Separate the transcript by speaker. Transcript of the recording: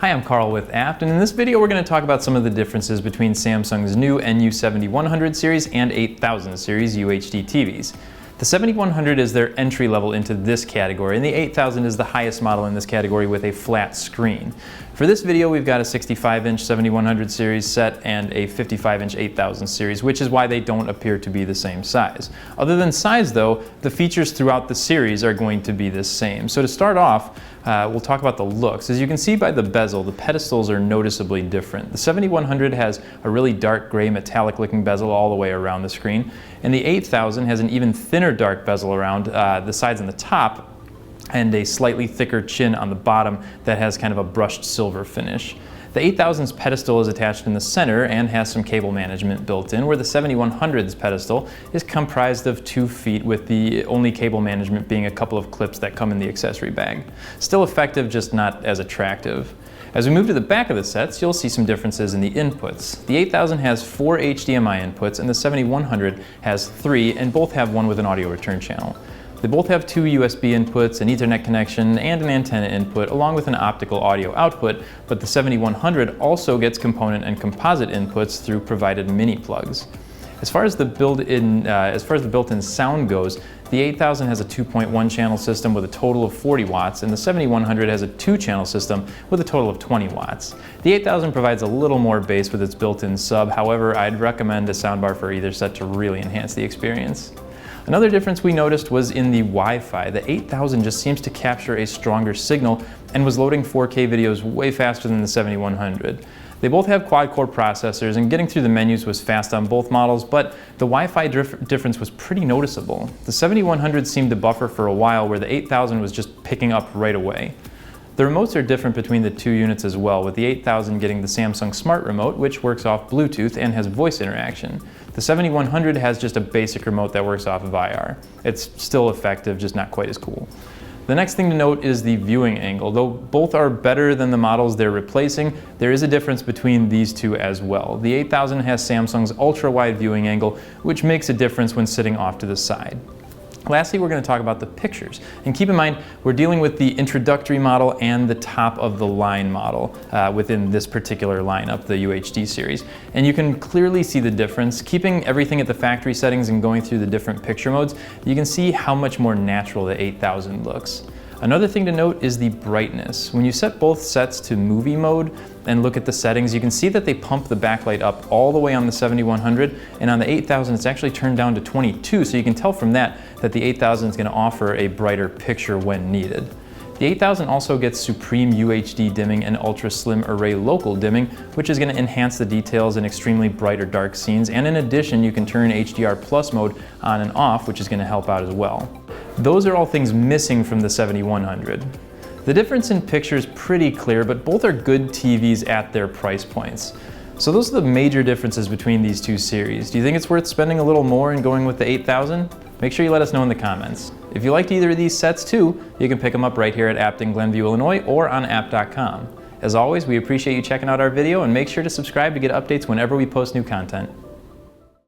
Speaker 1: Hi, I'm Carl with Abt, and in this video we're going to talk about some of the differences between Samsung's new NU7100 series and 8000 series UHD TVs. The 7100 is their entry level into this category, and the 8000 is the highest model in this category with a flat screen. For this video we've got a 65-inch 7100 series set and a 55-inch 8000 series, which is why they don't appear to be the same size. Other than size though, the features throughout the series are going to be the same. So to start off, we'll talk about the looks. As you can see by the bezel, the pedestals are noticeably different. The 7100 has a really dark gray metallic looking bezel all the way around the screen, and the 8000 has an even thinner dark bezel around the sides and the top, and a slightly thicker chin on the bottom that has kind of a brushed silver finish. The 8000's pedestal is attached in the center and has some cable management built in, where the 7100's pedestal is comprised of 2 feet, with the only cable management being a couple of clips that come in the accessory bag. Still effective, just not as attractive. As we move to the back of the sets, you'll see some differences in the inputs. The 8000 has 4 HDMI inputs and the 7100 has 3, and both have one with an audio return channel. They both have 2 USB inputs, an Ethernet connection, and an antenna input, along with an optical audio output, but the 7100 also gets component and composite inputs through provided mini plugs. As far as the built-in sound goes, the 8000 has a 2.1 channel system with a total of 40 watts, and the 7100 has a 2-channel system with a total of 20 watts. The 8000 provides a little more bass with its built-in sub, however, I'd recommend a soundbar for either set to really enhance the experience. Another difference we noticed was in the Wi-Fi. The 8000 just seems to capture a stronger signal and was loading 4K videos way faster than the 7100. They both have quad-core processors, and getting through the menus was fast on both models, but the Wi-Fi difference was pretty noticeable. The 7100 seemed to buffer for a while, where the 8000 was just picking up right away. The remotes are different between the 2 units as well, with the 8000 getting the Samsung Smart Remote, which works off Bluetooth and has voice interaction. The 7100 has just a basic remote that works off of IR. It's still effective, just not quite as cool. The next thing to note is the viewing angle. Though both are better than the models they're replacing, there is a difference between these two as well. The 8000 has Samsung's ultra-wide viewing angle, which makes a difference when sitting off to the side. Lastly, we're going to talk about the pictures. And keep in mind, we're dealing with the introductory model and the top of the line model within this particular lineup, the UHD series. And you can clearly see the difference. Keeping everything at the factory settings and going through the different picture modes, you can see how much more natural the 8000 looks. Another thing to note is the brightness. When you set both sets to movie mode and look at the settings, you can see that they pump the backlight up all the way on the 7100, and on the 8000 it's actually turned down to 22, so you can tell from that the 8000 is going to offer a brighter picture when needed. The 8000 also gets Supreme UHD dimming and Ultra Slim Array Local dimming, which is going to enhance the details in extremely bright or dark scenes, and in addition you can turn HDR Plus mode on and off, which is going to help out as well. Those are all things missing from the 7100. The difference in picture is pretty clear, but both are good TVs at their price points. So those are the major differences between these two series. Do you think it's worth spending a little more and going with the 8000? Make sure you let us know in the comments. If you liked either of these sets too, you can pick them up right here at Abt in Glenview, Illinois, or on Abt.com. As always, we appreciate you checking out our video, and make sure to subscribe to get updates whenever we post new content.